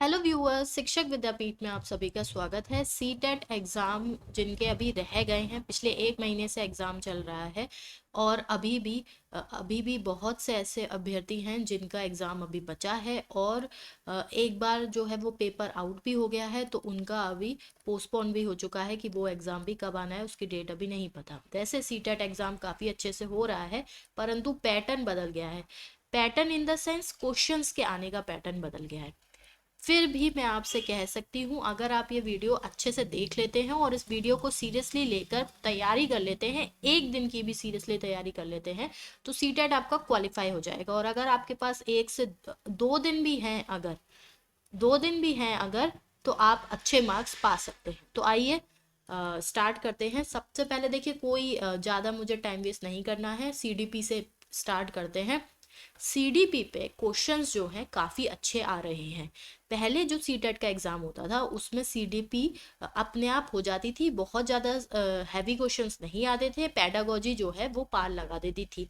Hello viewers, शिक्षक विद्यापीठ में आप सभी का स्वागत है। सीटेट एग्ज़ाम जिनके अभी रह गए हैं, पिछले एक महीने से एग्ज़ाम चल रहा है और अभी भी बहुत से ऐसे अभ्यर्थी हैं जिनका एग्ज़ाम अभी बचा है और एक बार जो है वो पेपर आउट भी हो गया है, तो उनका अभी पोस्टपोन भी हो चुका है कि वो एग्ज़ाम भी कब आना है उसकी डेट अभी नहीं पता। वैसे सीटेट एग्ज़ाम काफ़ी अच्छे से हो रहा है, परंतु पैटर्न बदल गया है। Pattern in the sense questions के आने का पैटर्न बदल गया है। फिर भी मैं आपसे कह सकती हूँ, अगर आप ये वीडियो अच्छे से देख लेते हैं और इस वीडियो को सीरियसली लेकर तैयारी कर लेते हैं, एक दिन की भी सीरियसली तैयारी कर लेते हैं, तो सीटेट आपका क्वालिफाई हो जाएगा। और अगर आपके पास एक से दो दिन भी हैं, अगर दो दिन भी हैं अगर, तो आप अच्छे मार्क्स पा सकते हैं। तो आइए स्टार्ट करते हैं। सबसे पहले देखिए, कोई ज़्यादा मुझे टाइम वेस्ट नहीं करना है, सीडीपी से स्टार्ट करते हैं। सीडीपी पे क्वेश्चंस जो हैं काफ़ी अच्छे आ रहे हैं। पहले जो सीटेट का एग्ज़ाम होता था उसमें सीडीपी अपने आप हो जाती थी, बहुत ज़्यादा हैवी क्वेश्चंस नहीं आते थे, पेडागोजी जो है वो पार लगा देती थी।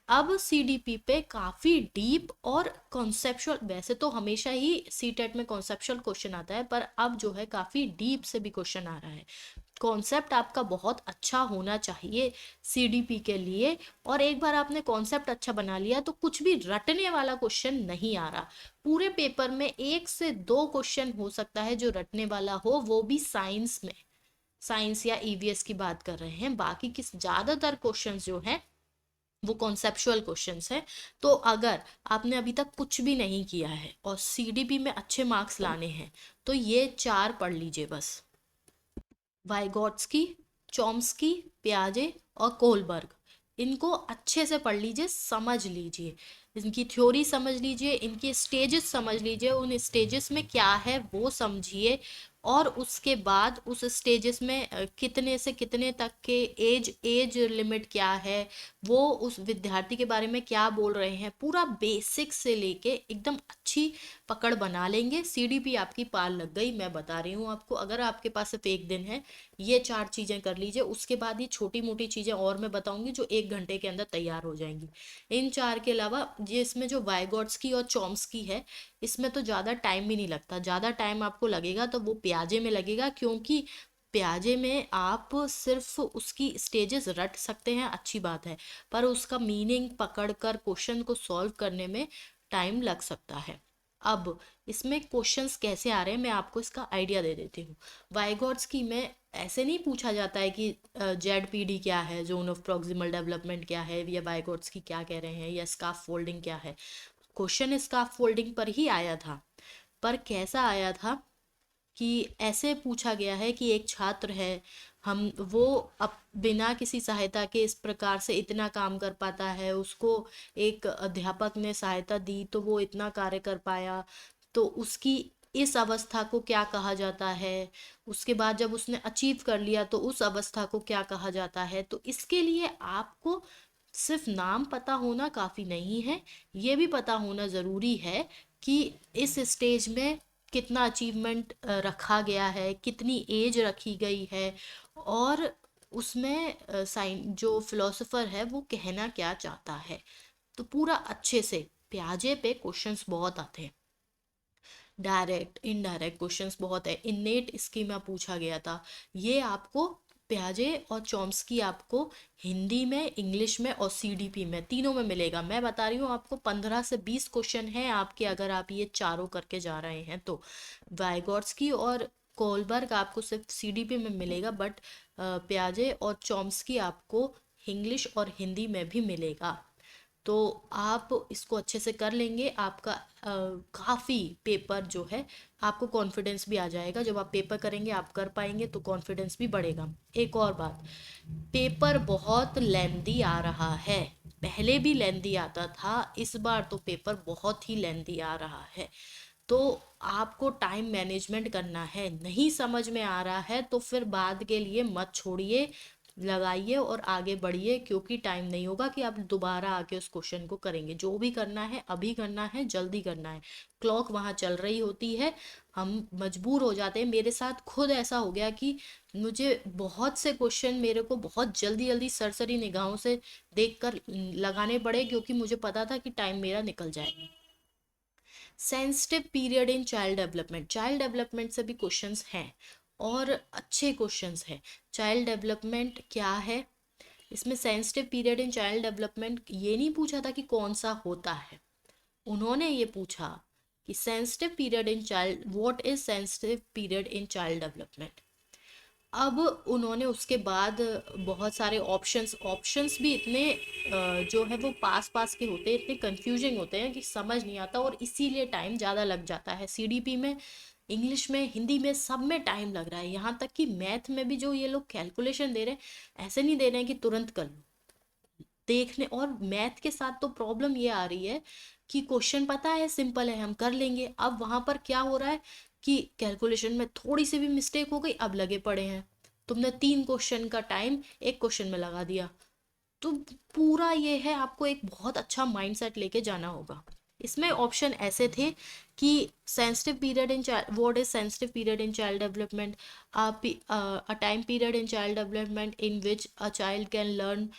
अब सीडीपी पे काफ़ी डीप और कॉन्सेप्चुअल, वैसे तो हमेशा ही सीटेट में कॉन्सेप्चुअल क्वेश्चन आता है, पर अब जो है काफ़ी डीप से भी क्वेश्चन आ रहा है। कॉन्सेप्ट आपका बहुत अच्छा होना चाहिए सीडीपी के लिए। और एक बार आपने कॉन्सेप्ट अच्छा बना लिया तो कुछ भी रटने वाला क्वेश्चन नहीं आ रहा। पूरे पेपर में एक से दो क्वेश्चन हो सकता है जो रटने वाला हो, वो भी साइंस में। साइंस या ईवीएस की बात कर रहे हैं, बाकी किस ज़्यादातर क्वेश्चंस जो हैं वो कॉन्सेप्चुअल क्वेश्चंस हैं। तो अगर आपने अभी तक कुछ भी नहीं किया है और सीडीपी में अच्छे मार्क्स लाने हैं, तो ये चार पढ़ लीजिए बस। वाइगॉट्स्की, चॉम्स्की, पियाजे और कोलबर्ग, इनको अच्छे से पढ़ लीजिए, समझ लीजिए, इनकी थ्योरी समझ लीजिए, इनके स्टेजेस समझ लीजिए, उन स्टेजेस में क्या है वो समझिए। और उसके बाद उस स्टेजेस में कितने से कितने तक के एज लिमिट क्या है, वो उस विद्यार्थी के बारे में क्या बोल रहे हैं, पूरा बेसिक से लेके एकदम अच्छी पकड़ बना लेंगे। सीडीपी आपकी पार लग गई, मैं बता रही हूँ आपको। अगर आपके पास सिर्फ एक दिन है, ये चार चीज़ें कर लीजिए, उसके बाद ये छोटी मोटी चीज़ें और मैं बताऊंगी जो एक घंटे के अंदर तैयार हो जाएंगी। इन चार के अलावा ये इसमें जो वाइगॉट्स्की और चॉम्स्की है, इसमें तो ज़्यादा टाइम भी नहीं लगता। ज़्यादा टाइम आपको लगेगा तो वो प्याजे में लगेगा, क्योंकि प्याजे में आप सिर्फ उसकी स्टेजेस रट सकते हैं, अच्छी बात है, पर उसका मीनिंग पकड़ कर क्वेश्चन को सॉल्व करने में टाइम लग सकता है। अब इसमें क्वेश्चंस कैसे आ रहे हैं मैं आपको इसका आइडिया दे देती हूँ। वाइगॉट्स्की में ऐसे नहीं पूछा जाता है कि जेड क्या है, जोन ऑफ प्रॉक्सिमल डेवलपमेंट क्या है, या वाइगॉट्स्की क्या कह रहे हैं, या स्काफ फोल्डिंग क्या है। क्वेश्चन स्काफ फोल्डिंग पर ही आया था, पर कैसा आया था कि ऐसे पूछा गया है कि एक छात्र है, हम वो अब बिना किसी सहायता के इस प्रकार से इतना काम कर पाता है, उसको एक अध्यापक ने सहायता दी तो वो इतना कार्य कर पाया, तो उसकी इस अवस्था को क्या कहा जाता है। उसके बाद जब उसने अचीव कर लिया तो उस अवस्था को क्या कहा जाता है। तो इसके लिए आपको सिर्फ नाम पता होना काफ़ी नहीं है, ये भी पता होना ज़रूरी है कि इस स्टेज में कितना अचीवमेंट रखा गया है, कितनी एज रखी गई है, और उसमें साइन जो फिलोसोफर है वो कहना क्या चाहता है। तो पूरा अच्छे से प्याजे पे क्वेश्चंस बहुत आते हैं, डायरेक्ट इनडायरेक्ट क्वेश्चंस बहुत है। इन्नेट स्कीमा पूछा गया था, ये आपको प्याजे और चॉम्स्की आपको हिंदी में, इंग्लिश में और सीडीपी में, तीनों में मिलेगा। मैं बता रही हूँ आपको 15 से 20 क्वेश्चन हैं आपके, अगर आप ये चारों करके जा रहे हैं तो। वाइगॉट्स्की और कोलबर्ग आपको सिर्फ सीडीपी में मिलेगा, बट प्याजे और चॉम्स्की आपको इंग्लिश और हिंदी में भी मिलेगा। तो आप इसको अच्छे से कर लेंगे, आपका काफ़ी पेपर जो है, आपको कॉन्फिडेंस भी आ जाएगा। जब आप पेपर करेंगे आप कर पाएंगे तो कॉन्फिडेंस भी बढ़ेगा। एक और बात, पेपर बहुत लेंदी आ रहा है, पहले भी लेंदी आता था, इस बार तो पेपर बहुत ही लेंदी आ रहा है। तो आपको टाइम मैनेजमेंट करना है, नहीं समझ में आ रहा है तो फिर बाद के लिए मत छोड़िए, लगाइए और आगे बढ़िए, क्योंकि टाइम नहीं होगा कि आप दोबारा आके उस क्वेश्चन को करेंगे। जो भी करना है अभी करना है, जल्दी करना है, क्लॉक वहाँ चल रही होती है, हम मजबूर हो जाते हैं। मेरे साथ खुद ऐसा हो गया कि मुझे बहुत से क्वेश्चन मेरे को बहुत जल्दी जल्दी सरसरी निगाहों से देखकर लगाने पड़े, क्योंकि मुझे पता था कि टाइम मेरा निकल जाएगा। Sensitive period in child development से भी क्वेश्चंस हैं और अच्छे क्वेश्चंस हैं। चाइल्ड डेवलपमेंट क्या है, इसमें sensitive period in child development ये नहीं पूछा था कि कौन सा होता है, उन्होंने ये पूछा कि sensitive period in child, what is sensitive period in child development. अब उन्होंने उसके बाद बहुत सारे ऑप्शंस भी इतने जो है वो पास पास के होते हैं, इतने कंफ्यूजिंग होते हैं कि समझ नहीं आता, और इसीलिए टाइम ज़्यादा लग जाता है। सीडीपी में, इंग्लिश में, हिंदी में, सब में टाइम लग रहा है। यहाँ तक कि मैथ में भी जो ये लोग कैलकुलेशन दे रहे हैं, ऐसे नहीं दे रहे हैं कि तुरंत कर लो, देखने। और मैथ के साथ तो प्रॉब्लम ये आ रही है कि क्वेश्चन पता है सिंपल है, हम कर लेंगे, अब वहां पर क्या हो रहा है कि कैलकुलेशन में थोड़ी सी भी मिस्टेक हो गई, अब लगे पड़े हैं, तुमने 3 क्वेश्चन का टाइम एक क्वेश्चन में लगा दिया। तो पूरा ये है, आपको एक बहुत अच्छा माइंडसेट लेके जाना होगा। इसमें ऑप्शन ऐसे थे कि sensitive period in child, what is sensitive period in child development, a time period in child development in which a child can learn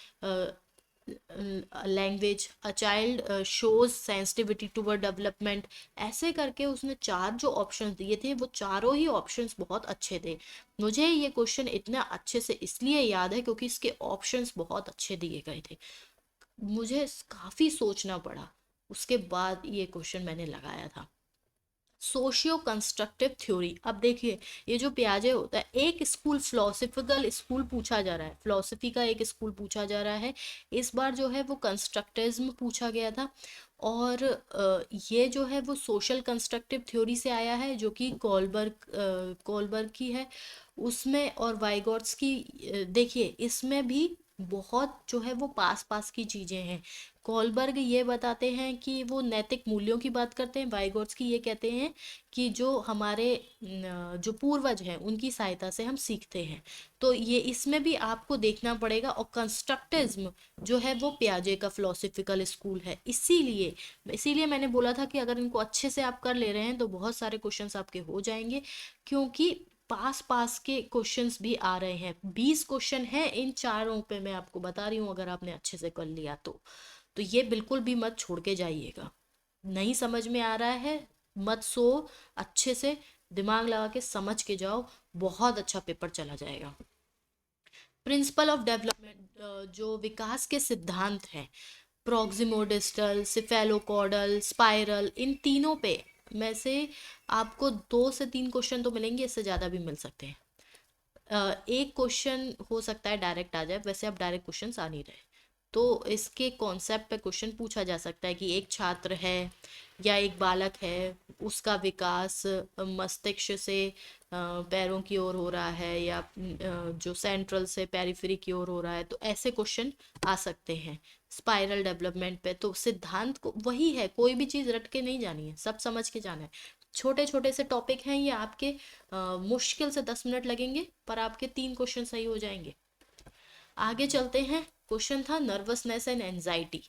language, a child shows sensitivity toward development. ऐसे करके उसने 4 जो options दिए थे, वो चारों ही options बहुत अच्छे थे। मुझे ये क्वेश्चन इतना अच्छे से इसलिए याद है क्योंकि इसके ऑप्शंस बहुत अच्छे दिए गए थे। मुझे काफ़ी सोचना पड़ा, उसके बाद ये क्वेश्चन मैंने लगाया था। Socio constructive theory. अब देखिए, ये जो पियाजे होता है, एक स्कूल फिलोसफिकल स्कूल पूछा जा रहा है, फिलोसफी का एक स्कूल पूछा जा रहा है। इस बार जो है वो कंस्ट्रक्टिज्म पूछा गया था, और ये जो है वो सोशल कंस्ट्रक्टिव थ्योरी से आया है, जो कि कोलबर्ग की है उसमें, और वाइगॉट्स की। देखिए, इसमें भी बहुत जो है वो पास पास की चीज़ें हैं। कोलबर्ग ये बताते हैं कि वो नैतिक मूल्यों की बात करते हैं, वाइगॉट्स्की ये कहते हैं कि जो हमारे जो पूर्वज हैं उनकी सहायता से हम सीखते हैं। तो ये इसमें भी आपको देखना पड़ेगा। और कंस्ट्रक्टिज्म जो है वो पियाजे का फिलोसफिकल स्कूल है। इसीलिए इसीलिए मैंने बोला था कि अगर इनको अच्छे से आप कर ले रहे हैं तो बहुत सारे क्वेश्चंस आपके हो जाएंगे, क्योंकि पास पास के क्वेश्चंस भी आ रहे हैं। 20 क्वेश्चन हैं इन चारों पे, मैं आपको बता रही हूँ, अगर आपने अच्छे से कर लिया तो ये बिल्कुल भी मत छोड़ के जाइएगा। नहीं समझ में आ रहा है, मत सो, अच्छे से दिमाग लगा के समझ के जाओ, बहुत अच्छा पेपर चला जाएगा। प्रिंसिपल ऑफ डेवलपमेंट, जो विकास के सिद्धांत हैं, प्रॉक्सिमोडिस्टल, सिफेलोकॉर्डल, स्पाइरल, इन तीनों पे में से आपको 2 से 3 क्वेश्चन तो मिलेंगे, इससे ज़्यादा भी मिल सकते हैं। एक क्वेश्चन हो सकता है डायरेक्ट आ जाए, वैसे अब डायरेक्ट क्वेश्चंस आ नहीं रहे, तो इसके कॉन्सेप्ट पे क्वेश्चन पूछा जा सकता है कि एक छात्र है या एक बालक है, उसका विकास मस्तिष्क से पैरों की ओर हो रहा है, या जो सेंट्रल से पेरिफेरी की ओर हो रहा है, तो ऐसे क्वेश्चन आ सकते हैं। स्पाइरल डेवलपमेंट पे तो सिद्धांत को वही है, कोई भी चीज़ रट के नहीं जानी है, सब समझ के जाना है। छोटे छोटे से टॉपिक हैं ये, आपके मुश्किल से 10 मिनट लगेंगे, पर आपके 3 क्वेश्चन सही हो जाएंगे। आगे चलते हैं। क्वेश्चन था nervousness and anxiety.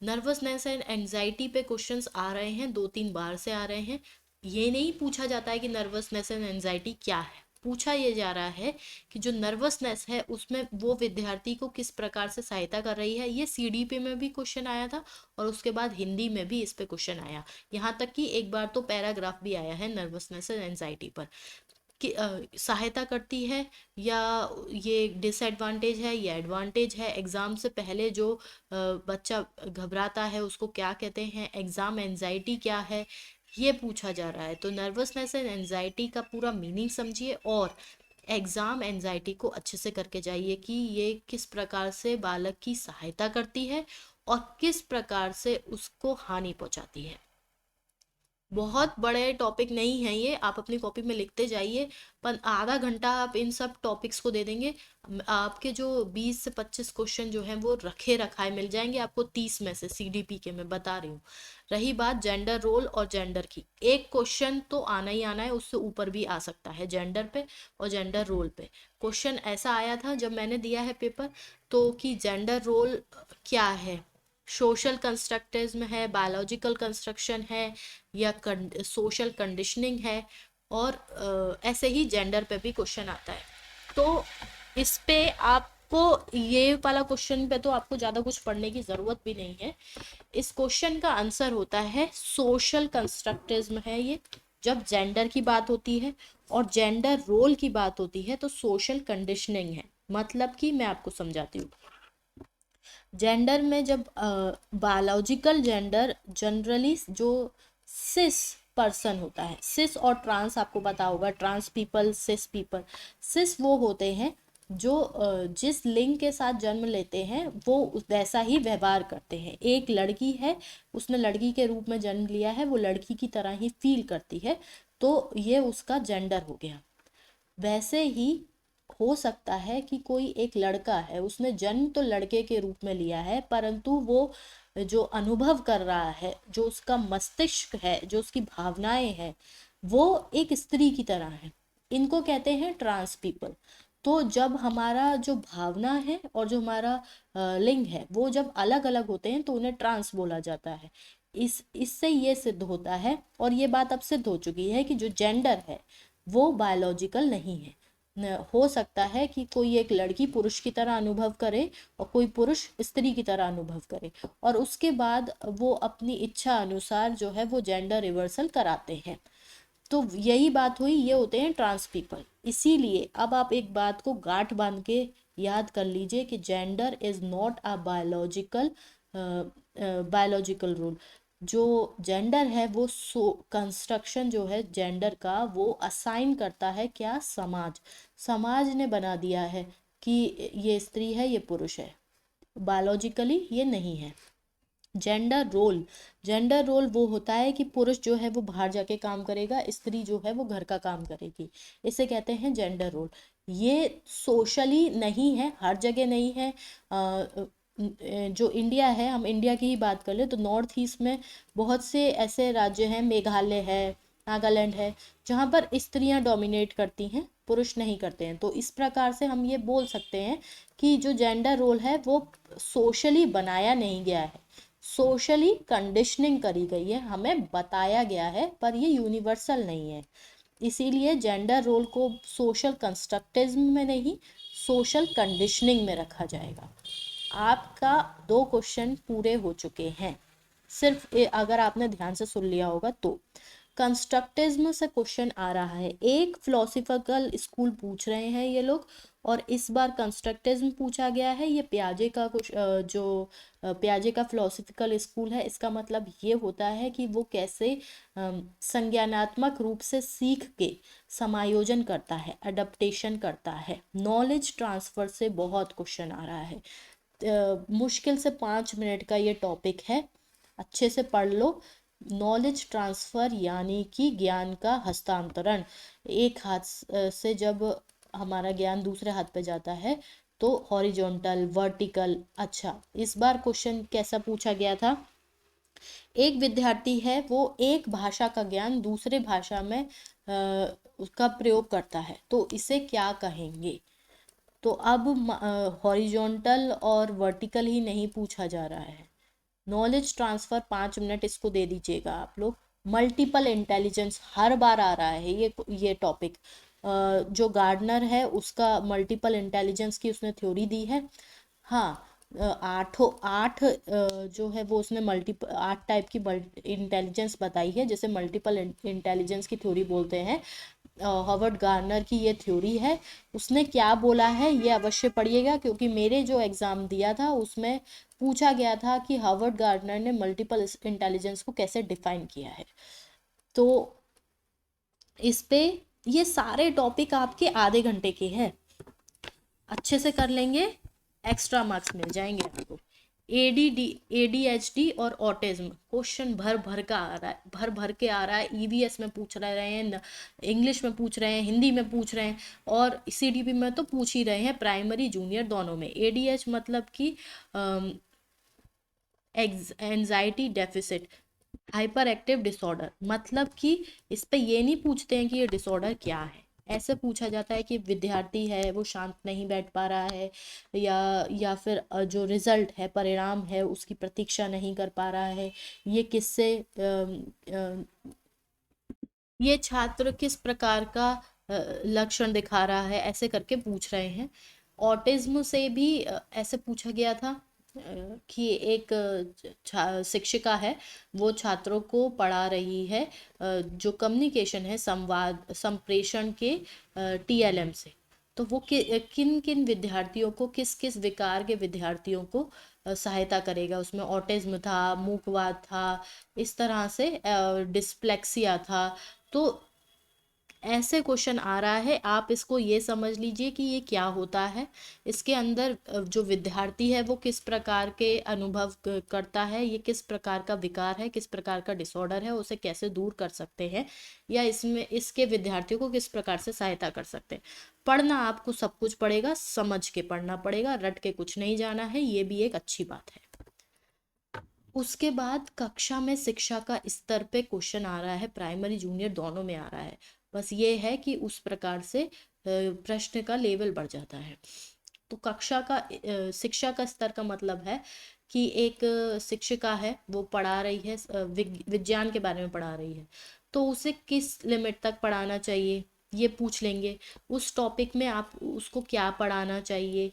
Nervousness and anxiety पे क्वेश्चंस आ रहे हैं, 2-3 बार से आ रहे हैं। ये नहीं पूछा जाता है कि नर्वसनेस एंड एंजाइटी क्या है, पूछा ये जा रहा है कि जो नर्वसनेस है उसमें वो विद्यार्थी को किस प्रकार से सहायता कर रही है। ये सीडीपी में भी क्वेश्चन आया था, और उसके बाद हिंदी में भी इस पे क्वेश्चन आया। यहाँ तक कि एक बार तो पैराग्राफ भी आया है नर्वसनेस एंड एंजाइटी पर, कि सहायता करती है, या ये डिसएडवांटेज है या एडवांटेज है। एग्ज़ाम से पहले जो बच्चा घबराता है उसको क्या कहते हैं, एग्ज़ाम एंजाइटी क्या है, ये पूछा जा रहा है। तो नर्वसनेस एंड एंजाइटी का पूरा मीनिंग समझिए, और एग्ज़ाम एंजाइटी को अच्छे से करके जाइए कि ये किस प्रकार से बालक की सहायता करती है और किस प्रकार से उसको हानि पहुंचाती है। बहुत बड़े टॉपिक नहीं है ये, आप अपनी कॉपी में लिखते जाइए, पर आधा घंटा आप इन सब टॉपिक्स को दे देंगे, आपके जो 20 से 25 क्वेश्चन जो हैं वो रखे रखाए मिल जाएंगे आपको 30 में से, सीडीपी के मैं बता रही हूँ। रही बात जेंडर रोल और जेंडर की, एक क्वेश्चन तो आना ही आना है, उससे ऊपर भी आ सकता है जेंडर पे और जेंडर रोल पे। क्वेश्चन ऐसा आया था जब मैंने दिया है पेपर, तो कि जेंडर रोल क्या है, सोशल कंस्ट्रक्टिज्म है, बायोलॉजिकल कंस्ट्रक्शन है, या सोशल कंडीशनिंग है, और ऐसे ही जेंडर पे भी क्वेश्चन आता है। तो इस पे आप आपको ये वाला क्वेश्चन पे तो आपको ज़्यादा कुछ पढ़ने की ज़रूरत भी नहीं है। इस क्वेश्चन का आंसर होता है सोशल कंस्ट्रक्टिज्म है ये। जब जेंडर की बात होती है और जेंडर रोल की बात होती है तो सोशल कंडीशनिंग है। मतलब कि मैं आपको समझाती हूँ। जेंडर में जब बायोलॉजिकल जेंडर जनरली जो सिस पर्सन होता है, सिस और ट्रांस आपको पता होगा, ट्रांस पीपल, सिस पीपल। सिस वो होते हैं जो जिस लिंग के साथ जन्म लेते हैं वो वैसा ही व्यवहार करते हैं। एक लड़की है, उसने लड़की के रूप में जन्म लिया है, वो लड़की की तरह ही फील करती है, तो ये उसका जेंडर हो गया। वैसे ही हो सकता है कि कोई एक लड़का है, उसने जन्म तो लड़के के रूप में लिया है, परंतु वो जो अनुभव कर रहा है, जो उसका मस्तिष्क है, जो उसकी भावनाएं हैं, वो एक स्त्री की तरह है। इनको कहते हैं ट्रांस पीपल। तो जब हमारा जो भावना है और जो हमारा लिंग है वो जब अलग अलग होते हैं तो उन्हें ट्रांस बोला जाता है। इससे ये सिद्ध होता है, और ये बात अब सिद्ध हो चुकी है, कि जो जेंडर है वो बायोलॉजिकल नहीं है। हो सकता है कि कोई एक लड़की पुरुष की तरह अनुभव करे और कोई पुरुष स्त्री की तरह अनुभव करे, और उसके बाद वो अपनी इच्छा अनुसार जो है वो जेंडर रिवर्सल कराते हैं। तो यही बात हुई, ये होते हैं ट्रांस पीपल। इसीलिए अब आप एक बात को गांठ बांध के याद कर लीजिए कि gender is not a biological rule. जो जेंडर है वो कंस्ट्रक्शन जो है जेंडर का, वो असाइन करता है क्या? समाज। समाज ने बना दिया है कि ये स्त्री है, ये पुरुष है, बायोलॉजिकली ये नहीं है। जेंडर रोल वो होता है कि पुरुष जो है वो बाहर जाके काम करेगा, स्त्री जो है वो घर का काम करेगी। इसे कहते हैं जेंडर रोल। ये सोशली नहीं है, हर जगह नहीं है। जो इंडिया है, हम इंडिया की ही बात कर ले तो नॉर्थ ईस्ट में बहुत से ऐसे राज्य हैं, मेघालय है, नागालैंड है, जहाँ पर स्त्रियां डोमिनेट करती हैं, पुरुष नहीं करते हैं। तो इस प्रकार से हम ये बोल सकते हैं कि जो जेंडर रोल है वो सोशली बनाया नहीं गया है, सोशली कंडीशनिंग करी गई है, हमें बताया गया है, पर ये यूनिवर्सल नहीं है। इसीलिए जेंडर रोल को सोशल कंस्ट्रक्टिज्म में नहीं, सोशल कंडीशनिंग में रखा जाएगा। आपका 2 क्वेश्चन पूरे हो चुके हैं, सिर्फ अगर आपने ध्यान से सुन लिया होगा तो। कंस्ट्रक्टिज्म से क्वेश्चन आ रहा है, एक फिलोसफिकल स्कूल पूछ रहे हैं ये लोग, और इस बार कंस्ट्रक्टिज्म पूछा गया है। ये पियाजे का कुछ जो पियाजे का फिलोसफिकल स्कूल है, इसका मतलब ये होता है कि वो कैसे संज्ञानात्मक रूप से सीख के समायोजन करता है, अडप्टेशन करता है। नॉलेज ट्रांसफर से बहुत क्वेश्चन आ रहा है। मुश्किल से 5 मिनट का ये टॉपिक है, अच्छे से पढ़ लो। नॉलेज ट्रांसफ़र यानी कि ज्ञान का हस्तांतरण। एक हाथ से जब हमारा ज्ञान दूसरे हाथ पे जाता है तो हॉरिजॉन्टल, वर्टिकल। अच्छा, इस बार क्वेश्चन कैसा पूछा गया था? एक विद्यार्थी है, वो एक भाषा का ज्ञान दूसरे भाषा में उसका प्रयोग करता है, तो इसे क्या कहेंगे? तो अब हॉरिजॉन्टल और वर्टिकल ही नहीं पूछा जा रहा है। नॉलेज ट्रांसफ़र 5 मिनट इसको दे दीजिएगा आप लोग। मल्टीपल इंटेलिजेंस हर बार आ रहा है ये टॉपिक। जो गार्डनर है उसका मल्टीपल इंटेलिजेंस की उसने थ्योरी दी है। हाँ, आठ जो है वो उसने 8 टाइप की इंटेलिजेंस बताई है, जैसे मल्टीपल इंटेलिजेंस की थ्योरी बोलते हैं। हॉवर्ड गार्नर की ये थ्योरी है। उसने क्या बोला है ये अवश्य पढ़िएगा, क्योंकि मेरे जो एग्ज़ाम दिया था उसमें पूछा गया था कि हॉवर्ड गार्नर ने मल्टीपल इंटेलिजेंस को कैसे डिफाइन किया है। तो इस पे ये सारे टॉपिक आपके आधे घंटे के हैं, अच्छे से कर लेंगे, एक्स्ट्रा मार्क्स मिल जाएंगे आपको। एडीडी, एडीएचडी और ऑटिज्म क्वेश्चन भर भर का आ रहा है, भर भर के आ रहा है। ईवीएस में पूछ रहे हैं, इंग्लिश में पूछ रहे हैं, हिंदी में पूछ रहे हैं, और सीडीपी में तो पूछ ही रहे हैं, प्राइमरी जूनियर दोनों में। एडीएच मतलब कि anxiety deficit hyper active disorder, मतलब कि इस पे ये नहीं पूछते हैं कि ये डिसऑर्डर क्या है। ऐसे पूछा जाता है कि विद्यार्थी है वो शांत नहीं बैठ पा रहा है, या फिर जो रिजल्ट है, परिणाम है, उसकी प्रतीक्षा नहीं कर पा रहा है। ये किससे ये छात्र किस प्रकार का लक्षण दिखा रहा है, ऐसे करके पूछ रहे हैं। ऑटिज्म से भी ऐसे पूछा गया था कि एक शिक्षिका है, वो छात्रों को पढ़ा रही है जो कम्युनिकेशन है, संवाद संप्रेषण के टीएलएम से। तो वो किन किन विद्यार्थियों को, किस किस विकार के विद्यार्थियों को सहायता करेगा। उसमें ऑटिज्म था, मूकवाद था, इस तरह से डिस्प्लेक्सिया था। तो ऐसे क्वेश्चन आ रहा है, आप इसको ये समझ लीजिए कि ये क्या होता है। इसके अंदर जो विद्यार्थी है वो किस प्रकार के अनुभव करता है, ये किस प्रकार का विकार है, किस प्रकार का डिसऑर्डर है, उसे कैसे दूर कर सकते हैं, या इसमें इसके विद्यार्थियों को किस प्रकार से सहायता कर सकते हैं। पढ़ना आपको सब कुछ पड़ेगा, समझ के पढ़ना पड़ेगा, रट के कुछ नहीं जाना है, ये भी एक अच्छी बात है। उसके बाद कक्षा में शिक्षा का स्तर पे क्वेश्चन आ रहा है, प्राइमरी जूनियर दोनों में आ रहा है। बस ये है कि उस प्रकार से प्रश्न का लेवल बढ़ जाता है। तो कक्षा का शिक्षा का स्तर का मतलब है कि एक शिक्षिका है, वो पढ़ा रही है, विज्ञान के बारे में पढ़ा रही है, तो उसे किस लिमिट तक पढ़ाना चाहिए ये पूछ लेंगे। उस टॉपिक में आप उसको क्या पढ़ाना चाहिए,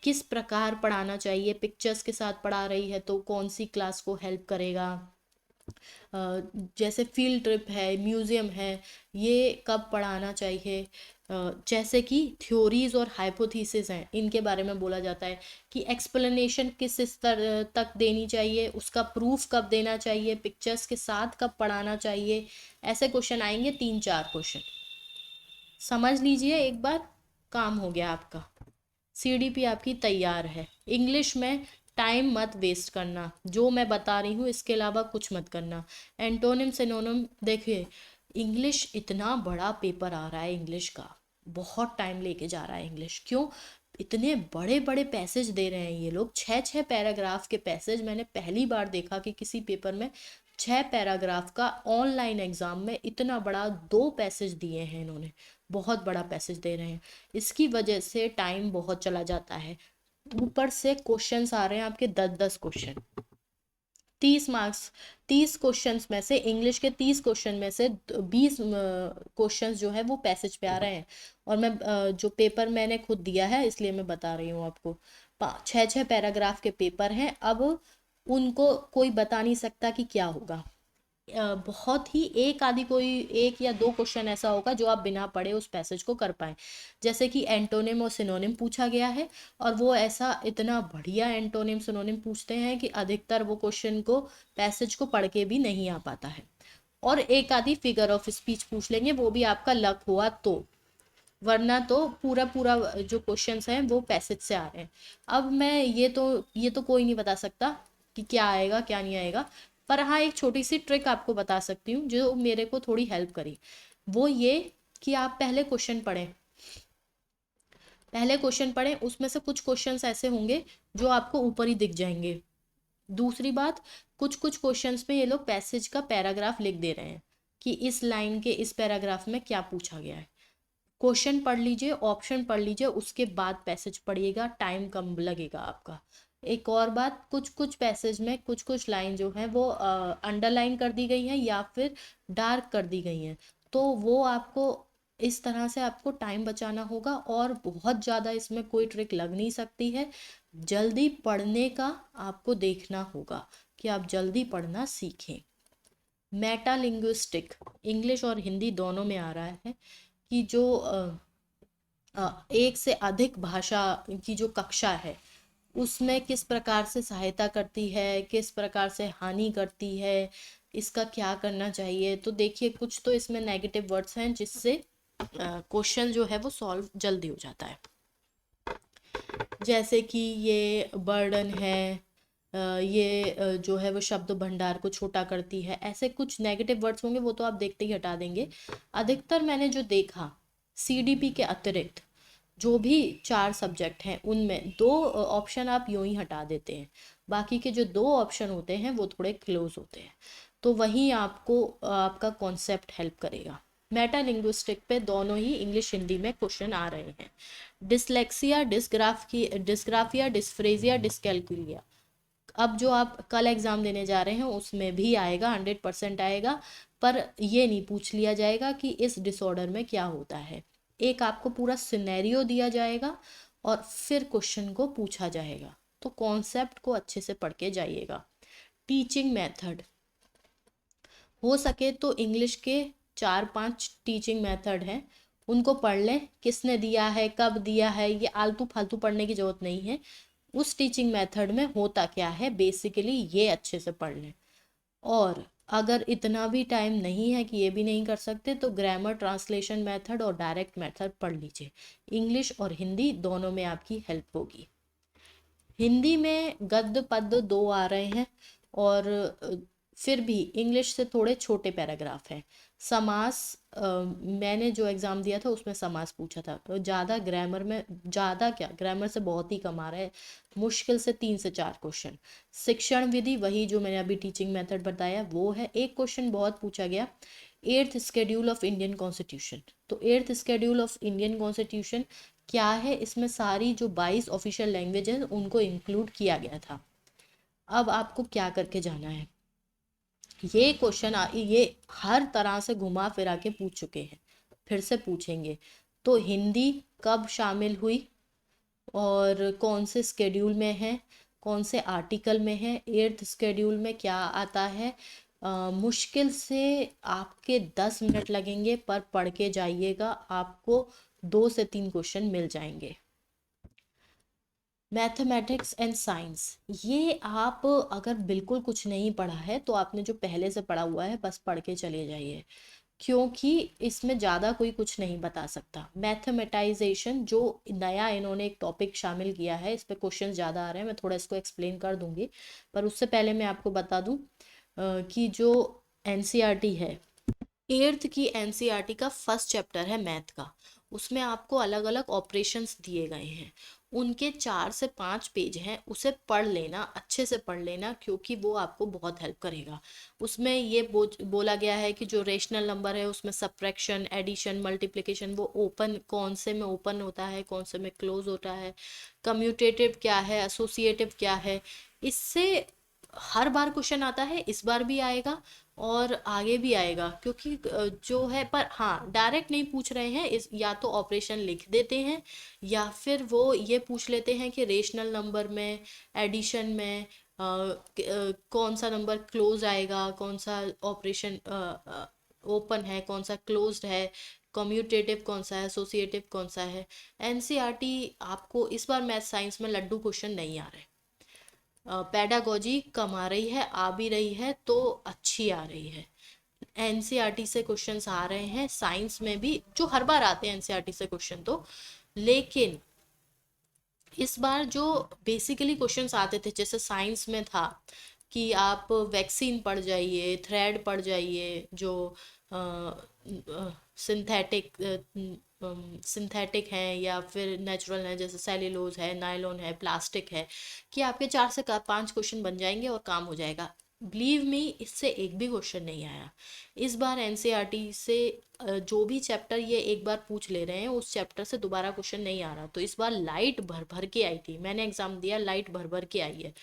किस प्रकार पढ़ाना चाहिए, पिक्चर्स के साथ पढ़ा रही है तो कौन सी क्लास को हेल्प करेगा। जैसे फील्ड ट्रिप है, म्यूज़ियम है, ये कब पढ़ाना चाहिए। जैसे कि थ्योरीज और हाइपोथीसिस हैं, इनके बारे में बोला जाता है कि एक्सप्लेनेशन किस स्तर तक देनी चाहिए, उसका प्रूफ कब देना चाहिए, पिक्चर्स के साथ कब पढ़ाना चाहिए। ऐसे क्वेश्चन आएंगे, 3-4 क्वेश्चन समझ लीजिए एक बार, काम हो गया आपका। सीडीपी आपकी तैयार है। इंग्लिश में टाइम मत वेस्ट करना, जो मैं बता रही हूँ इसके अलावा कुछ मत करना। एंटोनिम सिनोनिम देखिए, इंग्लिश इतना बड़ा पेपर आ रहा है, इंग्लिश का बहुत टाइम लेके जा रहा है। इंग्लिश क्यों, इतने बड़े बड़े पैसेज दे रहे हैं ये लोग, 6-6 पैराग्राफ के पैसेज। मैंने पहली बार देखा कि किसी पेपर में 6 पैराग्राफ का ऑनलाइन एग्जाम में इतना बड़ा 2 पैसेज दिए हैं इन्होंने, बहुत बड़ा पैसेज दे रहे हैं। इसकी वजह से टाइम बहुत चला जाता है। ऊपर से क्वेश्चंस आ रहे हैं आपके 10-10 क्वेश्चन, 30 मार्क्स। 30 क्वेश्चंस में से, इंग्लिश के 30 क्वेश्चन में से 20 क्वेश्चंस जो है वो पैसेज पे आ रहे हैं। और मैं जो पेपर मैंने खुद दिया है इसलिए मैं बता रही हूँ आपको। 6-6 पैराग्राफ के पेपर हैं। अब उनको कोई बता नहीं सकता कि क्या होगा। बहुत ही एक आधी कोई 1 या 2 क्वेश्चन ऐसा होगा जो आप बिना पढ़े उस पैसेज को कर पाए। जैसे कि एंटोनिम और सिनोनिम पूछा गया है, और वो ऐसा इतना बढ़िया एंटोनिम सिनोनिम पूछते हैं कि अधिकतर वो क्वेश्चन को, पैसेज को पढ़ के भी नहीं आ पाता है। और एक आधी फिगर ऑफ स्पीच पूछ लेंगे, वो भी आपका लक हुआ तो, वरना तो पूरा पूरा जो क्वेश्चंस हैं वो पैसेज से आ रहे हैं। अब मैं ये तो कोई नहीं बता सकता कि क्या आएगा क्या नहीं आएगा, पर हाँ एक छोटी सी ट्रिक आपको बता सकती हूँ जो मेरे को थोड़ी हेल्प करी। वो ये कि आप पहले क्वेश्चन पढ़ें, उसमें से कुछ क्वेश्चंस ऐसे होंगे जो आपको ऊपर ही दिख जाएंगे। दूसरी बात, कुछ कुछ क्वेश्चंस में ये लोग पैसेज का पैराग्राफ लिख दे रहे हैं कि इस लाइन के इस पैराग्राफ में क्या पूछा गया है। क्वेश्चन पढ़ लीजिए, ऑप्शन पढ़ लीजिए, उसके बाद पैसेज पढ़िएगा, टाइम कम लगेगा आपका। एक और बात, कुछ कुछ पैसेज में कुछ कुछ लाइन जो है वो अंडरलाइन कर दी गई है या फिर डार्क कर दी गई हैं। तो वो आपको, इस तरह से आपको टाइम बचाना होगा, और बहुत ज़्यादा इसमें कोई ट्रिक लग नहीं सकती है। जल्दी पढ़ने का आपको देखना होगा कि आप जल्दी पढ़ना सीखें। मेटालिंग्विस्टिक, इंग्लिश और हिंदी दोनों में आ रहा है कि जो एक से अधिक भाषा की जो कक्षा है उसमें किस प्रकार से सहायता करती है, किस प्रकार से हानि करती है, इसका क्या करना चाहिए। तो देखिए, कुछ तो इसमें नेगेटिव वर्ड्स हैं जिससे क्वेश्चन जो है वो सॉल्व जल्दी हो जाता है। जैसे कि ये बर्डन है, ये जो है वो शब्द भंडार को छोटा करती है, ऐसे कुछ नेगेटिव वर्ड्स होंगे, वो तो आप देखते ही हटा देंगे। अधिकतर मैंने जो देखा, सीडीपी के अतिरिक्त जो भी 4 सब्जेक्ट हैं उनमें 2 ऑप्शन आप यूं ही हटा देते हैं, बाकी के जो 2 ऑप्शन होते हैं वो थोड़े क्लोज होते हैं। तो वहीं आपको आपका कॉन्सेप्ट हेल्प करेगा। मेटा लिंग्विस्टिक पे दोनों ही इंग्लिश हिंदी में क्वेश्चन आ रहे हैं। डिसलेक्सिया, डिस्ग्राफिया, डिस्फ्रेजिया, डिस्कैल्कुलिया, अब जो आप कल एग्ज़ाम देने जा रहे हैं उसमें भी आएगा, 100% आएगा। पर ये नहीं पूछ लिया जाएगा कि इस डिसऑर्डर में क्या होता है। एक आपको पूरा सिनेरियो दिया जाएगा और फिर क्वेश्चन को पूछा जाएगा। तो कॉन्सेप्ट को अच्छे से पढ़ के जाइएगा। टीचिंग मेथड, हो सके तो इंग्लिश के 4-5 टीचिंग मेथड हैं, उनको पढ़ लें। किसने दिया है, कब दिया है, ये आलतू फालतू पढ़ने की ज़रूरत नहीं है। उस टीचिंग मेथड में होता क्या है बेसिकली ये अच्छे से पढ़ लें। और अगर इतना भी टाइम नहीं है कि ये भी नहीं कर सकते तो ग्रामर, ट्रांसलेशन मेथड और डायरेक्ट मेथड पढ़ लीजिए। इंग्लिश और हिंदी दोनों में आपकी हेल्प होगी। हिंदी में गद्य पद्य 2 आ रहे हैं और फिर भी इंग्लिश से थोड़े छोटे पैराग्राफ हैं। समास, मैंने जो एग्ज़ाम दिया था उसमें समास पूछा था, तो ज़्यादा ग्रामर में, ज़्यादा क्या, ग्रामर से बहुत ही कम आ रहा है, मुश्किल से 3 से 4 क्वेश्चन। शिक्षण विधि, वही जो मैंने अभी टीचिंग मेथड बताया वो है। एक क्वेश्चन बहुत पूछा गया, 8th schedule of Indian constitution. तो 8th schedule of Indian constitution क्या है, इसमें सारी जो 22 ऑफिशियल लैंग्वेज है उनको इंक्लूड किया गया था। अब आपको क्या करके जाना है, ये क्वेश्चन ये हर तरह से घुमा फिरा के पूछ चुके हैं, फिर से पूछेंगे। तो हिंदी कब शामिल हुई और कौन से स्केड्यूल में है, कौन से आर्टिकल में है, 8th शेड्यूल में क्या आता है। मुश्किल से आपके 10 मिनट लगेंगे पर पढ़ के जाइएगा, आपको 2 से 3 क्वेश्चन मिल जाएंगे। मैथमेटिक्स एंड साइंस, ये आप अगर बिल्कुल कुछ नहीं पढ़ा है तो आपने जो पहले से पढ़ा हुआ है बस पढ़ के चले जाइए, क्योंकि इसमें ज़्यादा कोई कुछ नहीं बता सकता। मैथमेटाइजेशन जो नया इन्होंने एक टॉपिक शामिल किया है, इस पे क्वेश्चन ज़्यादा आ रहे हैं, मैं थोड़ा इसको एक्सप्लेन कर दूंगी। पर उससे पहले मैं आपको बता दूं कि जो एनसीईआरटी है, 8th की एनसीईआरटी का फर्स्ट चैप्टर है मैथ का, उसमें आपको अलग अलग ऑपरेशंस दिए गए हैं, उनके 4 से 5 पेज हैं, उसे पढ़ लेना, अच्छे से पढ़ लेना, क्योंकि वो आपको बहुत हेल्प करेगा। उसमें ये बोला गया है कि जो रेशनल नंबर है उसमें सब्ट्रैक्शन, एडिशन, मल्टीप्लिकेशन वो ओपन, कौन से में ओपन होता है, कौन से में क्लोज होता है, कम्यूटेटिव क्या है, एसोसिएटिव क्या है। इससे हर बार क्वेश्चन आता है, इस बार भी आएगा और आगे भी आएगा, क्योंकि जो है, पर हाँ डायरेक्ट नहीं पूछ रहे हैं, इस या तो ऑपरेशन लिख देते हैं या फिर वो ये पूछ लेते हैं कि रेशनल नंबर में, एडिशन में कौन सा नंबर क्लोज आएगा, कौन सा ऑपरेशन ओपन है, कौन सा क्लोज्ड है, कम्यूटेटिव कौन सा है, एसोसिएटिव कौन सा है। एनसीईआरटी आपको इस बार मैथ साइंस में लड्डू क्वेश्चन नहीं आ रहे। पेडागोजी कम आ रही है, आ भी रही है तो अच्छी आ रही है। एनसीईआरटी से क्वेश्चंस आ रहे हैं साइंस में भी, जो हर बार आते हैं एनसीईआरटी से क्वेश्चन तो, लेकिन इस बार जो बेसिकली क्वेश्चंस आते थे, जैसे साइंस में था कि आप वैक्सीन पढ़ जाइए, थ्रेड पढ़ जाइए, जो सिंथेटिक सिंथेटिक हैं या फिर नेचुरल है, जैसे सेल्यूलोज है, नायलॉन है, प्लास्टिक है, कि आपके 4 से 5 क्वेश्चन बन जाएंगे और काम हो जाएगा। बिलीव मी, इससे एक भी क्वेश्चन नहीं आया इस बार एनसीईआरटी से। जो भी चैप्टर ये एक बार पूछ ले रहे हैं उस चैप्टर से दोबारा क्वेश्चन नहीं आ रहा, तो इस बार लाइट भर भर के आई थी, मैंने एग्जाम दिया, लाइट भर भर के आई है।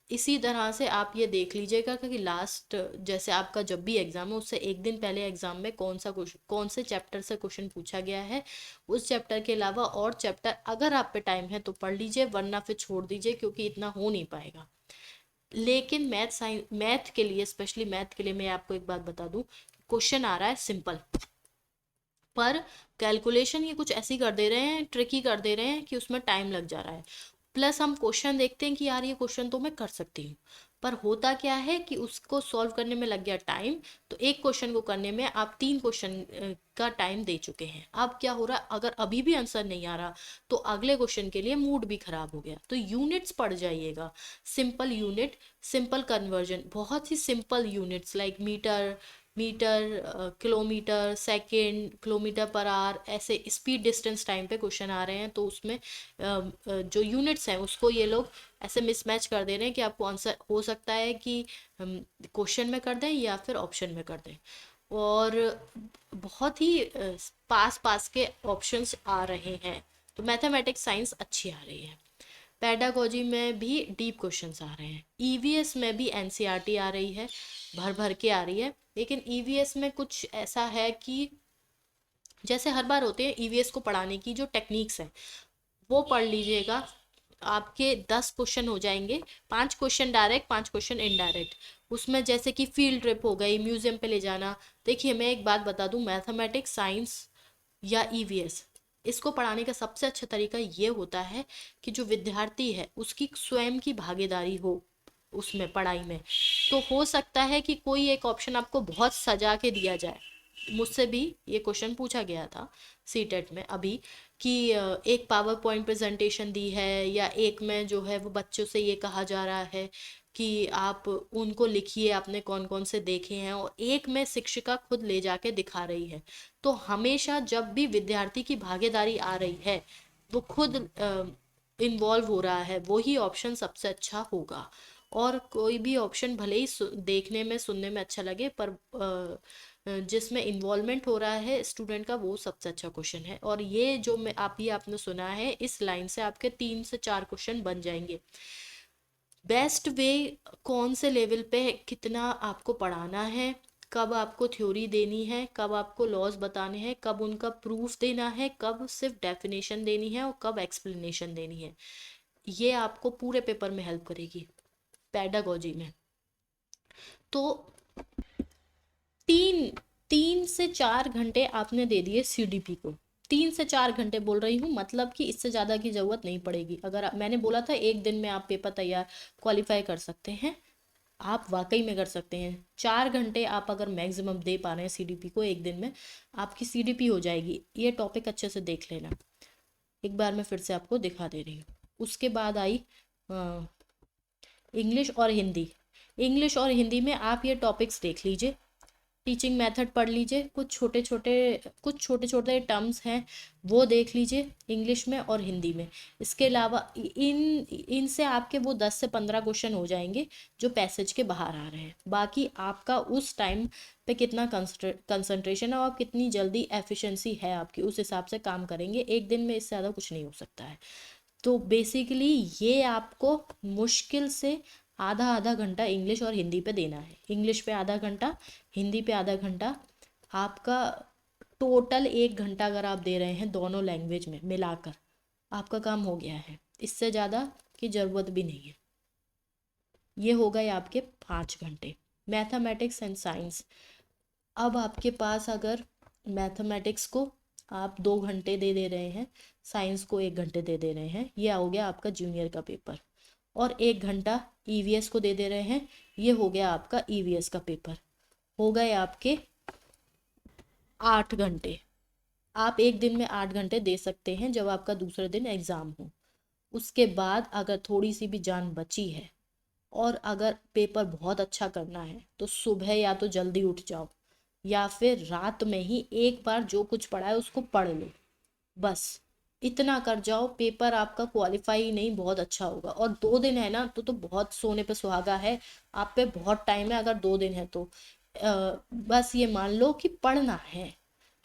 इसी तरह से आप ये देख लीजिएगा कि लास्ट, जैसे आपका जब भी एग्जाम है उससे एक दिन पहले एग्जाम में कौन सा क्वेश्चन, कौन से चैप्टर से क्वेश्चन पूछा गया है, उस चैप्टर के अलावा और चैप्टर अगर आप पे टाइम है तो पढ़ लीजिए, वरना फिर छोड़ दीजिए, क्योंकि इतना हो नहीं पाएगा। लेकिन मैथ के लिए, स्पेशली मैथ के लिए मैं आपको एक बात बता दूं, क्वेश्चन आ रहा है सिंपल, पर कैलकुलेशन ये कुछ ऐसी कर दे रहे हैं, ट्रिकी कर दे रहे हैं कि उसमें टाइम लग जा रहा है। प्लस हम क्वेश्चन देखते हैं कि यार ये क्वेश्चन तो मैं कर सकती हूँ, पर होता क्या है कि उसको सॉल्व करने में लग गया टाइम, तो एक क्वेश्चन को करने में आप 3 क्वेश्चन का टाइम दे चुके हैं। अब क्या हो रहा है, अगर अभी भी आंसर नहीं आ रहा तो अगले क्वेश्चन के लिए मूड भी खराब हो गया। तो यूनिट्स पढ़ जाइएगा, सिंपल यूनिट, सिंपल कन्वर्जन, बहुत ही simple units like metre, kilometre, second, kilometre per hour, ऐसे स्पीड, डिस्टेंस, टाइम पे क्वेश्चन आ रहे हैं, तो उसमें जो यूनिट्स हैं उसको ये लोग ऐसे मिसमैच कर दे रहे हैं कि आपको आंसर हो सकता है कि क्वेश्चन में कर दें या फिर ऑप्शन में कर दें, और बहुत ही पास पास के ऑप्शंस आ रहे हैं। तो मैथमेटिक्स साइंस अच्छी आ रही है। पेडागोजी में भी डीप क्वेश्चंस आ रहे हैं, ईवीएस में भी एनसीईआरटी आ रही है, भर भर के आ रही है, लेकिन ईवीएस में कुछ ऐसा है कि जैसे हर बार होते हैं ईवीएस को पढ़ाने की जो टेक्निक्स हैं, वो पढ़ लीजिएगा। आपके 10 क्वेश्चन हो जाएंगे, 5 क्वेश्चन डायरेक्ट, 5 क्वेश्चन इनडायरेक्ट। उसमें जैसे कि फील्ड ट्रिप हो गई, म्यूजियम पे ले जाना। देखिए मैं एक बात बता दूं, मैथमेटिक्स, साइंस या ईवीएस, इसको पढ़ाने का सबसे अच्छा तरीका ये होता है कि जो विद्यार्थी है उसकी स्वयं की भागीदारी हो उसमें, पढ़ाई में। तो हो सकता है कि कोई एक ऑप्शन आपको बहुत सजा के दिया जाए। मुझसे भी ये क्वेश्चन पूछा गया था सीटेट में अभी, कि एक पावर पॉइंट प्रेजेंटेशन दी है, या एक में जो है वो बच्चों से ये कहा जा रहा है कि आप उनको लिखिए आपने कौन कौन से देखे हैं, और एक में शिक्षिका खुद ले जाके दिखा रही है। तो हमेशा जब भी विद्यार्थी की भागीदारी आ रही है, वो खुद इन्वॉल्व हो रहा है, वो ही ऑप्शन सबसे अच्छा होगा। और कोई भी ऑप्शन भले ही देखने में सुनने में अच्छा लगे, पर जिसमें इन्वॉल्वमेंट हो रहा है स्टूडेंट का, वो सबसे अच्छा क्वेश्चन है। और ये जो मैं आपने सुना है, इस लाइन से आपके 3 से 4 क्वेश्चन बन जाएंगे। बेस्ट वे, कौन से लेवल पे कितना आपको पढ़ाना है, कब आपको थ्योरी देनी है, कब आपको लॉज बताने हैं, कब उनका प्रूफ देना है, कब सिर्फ डेफिनेशन देनी है और कब एक्सप्लेनेशन देनी है, ये आपको पूरे पेपर में हेल्प करेगी पेडागोजी में। तो 3 से 4 घंटे आपने दे दिए सीडीपी को। 3 से 4 घंटे बोल रही हूँ, मतलब कि इससे ज़्यादा की ज़रूरत नहीं पड़ेगी। अगर मैंने बोला था एक दिन में आप पेपर तैयार क्वालिफाई कर सकते हैं, आप वाकई में कर सकते हैं। 4 घंटे आप अगर मैक्सिमम दे पा रहे हैं सीडीपी को एक दिन में, आपकी सीडीपी हो जाएगी। ये टॉपिक अच्छे से देख लेना, एक बार मैं फिर से आपको दिखा दे रही हूँ। उसके बाद आई इंग्लिश और हिंदी। इंग्लिश और हिंदी में आप ये टॉपिक्स देख लीजिए, टीचिंग मेथड पढ़ लीजिए, कुछ छोटे छोटे टर्म्स हैं वो देख लीजिए इंग्लिश में और हिंदी में। इसके अलावा इनसे आपके वो 10 से 15 क्वेश्चन हो जाएंगे जो पैसेज के बाहर आ रहे हैं। बाकी आपका उस टाइम पे कितना कंसंट्रेशन है और कितनी जल्दी एफिशिएंसी है आपकी, उस हिसाब से काम करेंगे। एक दिन में इससे ज़्यादा कुछ नहीं हो सकता है। तो बेसिकली ये आपको मुश्किल से आधा आधा घंटा इंग्लिश और हिंदी पे देना है। इंग्लिश पे आधा घंटा, हिंदी पे आधा घंटा। आपका टोटल 1 घंटा अगर आप दे रहे हैं दोनों लैंग्वेज में मिलाकर, आपका काम हो गया है। इससे ज़्यादा की ज़रूरत भी नहीं है। ये हो गए आपके 5 घंटे मैथमेटिक्स एंड साइंस। अब आपके पास अगर मैथमेटिक्स को आप 2 घंटे दे रहे हैं, साइंस को 1 घंटे दे रहे हैं, ये हो गया आपका जूनियर का पेपर। और 1 घंटा ईवीएस को दे रहे हैं, ये हो गया आपका ईवीएस का पेपर। हो गए आपके 8 घंटे। आप एक दिन में 8 घंटे दे सकते हैं जब आपका दूसरे दिन एग्ज़ाम हो। उसके बाद अगर थोड़ी सी भी जान बची है और अगर पेपर बहुत अच्छा करना है, तो सुबह या तो जल्दी उठ जाओ, या फिर रात में ही एक बार जो कुछ पढ़ा है उसको पढ़ लो। बस इतना कर जाओ, पेपर आपका क्वालिफाई नहीं बहुत अच्छा होगा। और 2 दिन है ना, तो बहुत सोने पे सुहागा है, आप पे बहुत टाइम है। अगर 2 दिन है तो बस ये मान लो कि पढ़ना है।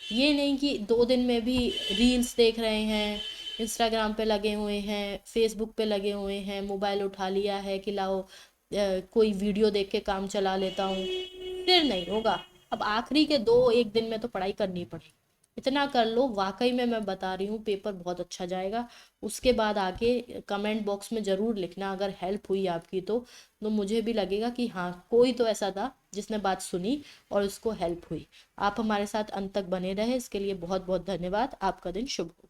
ये नहीं कि 2 दिन में भी रील्स देख रहे हैं, इंस्टाग्राम पे लगे हुए हैं, फेसबुक पे लगे हुए हैं, मोबाइल उठा लिया है कि लाओ कोई वीडियो देख के काम चला लेता हूँ, फिर नहीं होगा। अब आखिरी के 1 दिन में तो पढ़ाई करनी पड़ेगी। इतना कर लो, वाकई में मैं बता रही हूँ पेपर बहुत अच्छा जाएगा। उसके बाद आके कमेंट बॉक्स में ज़रूर लिखना अगर हेल्प हुई आपकी तो मुझे भी लगेगा कि हाँ कोई तो ऐसा था जिसने बात सुनी और उसको हेल्प हुई। आप हमारे साथ अंत तक बने रहे, इसके लिए बहुत बहुत धन्यवाद। आपका दिन शुभ हो।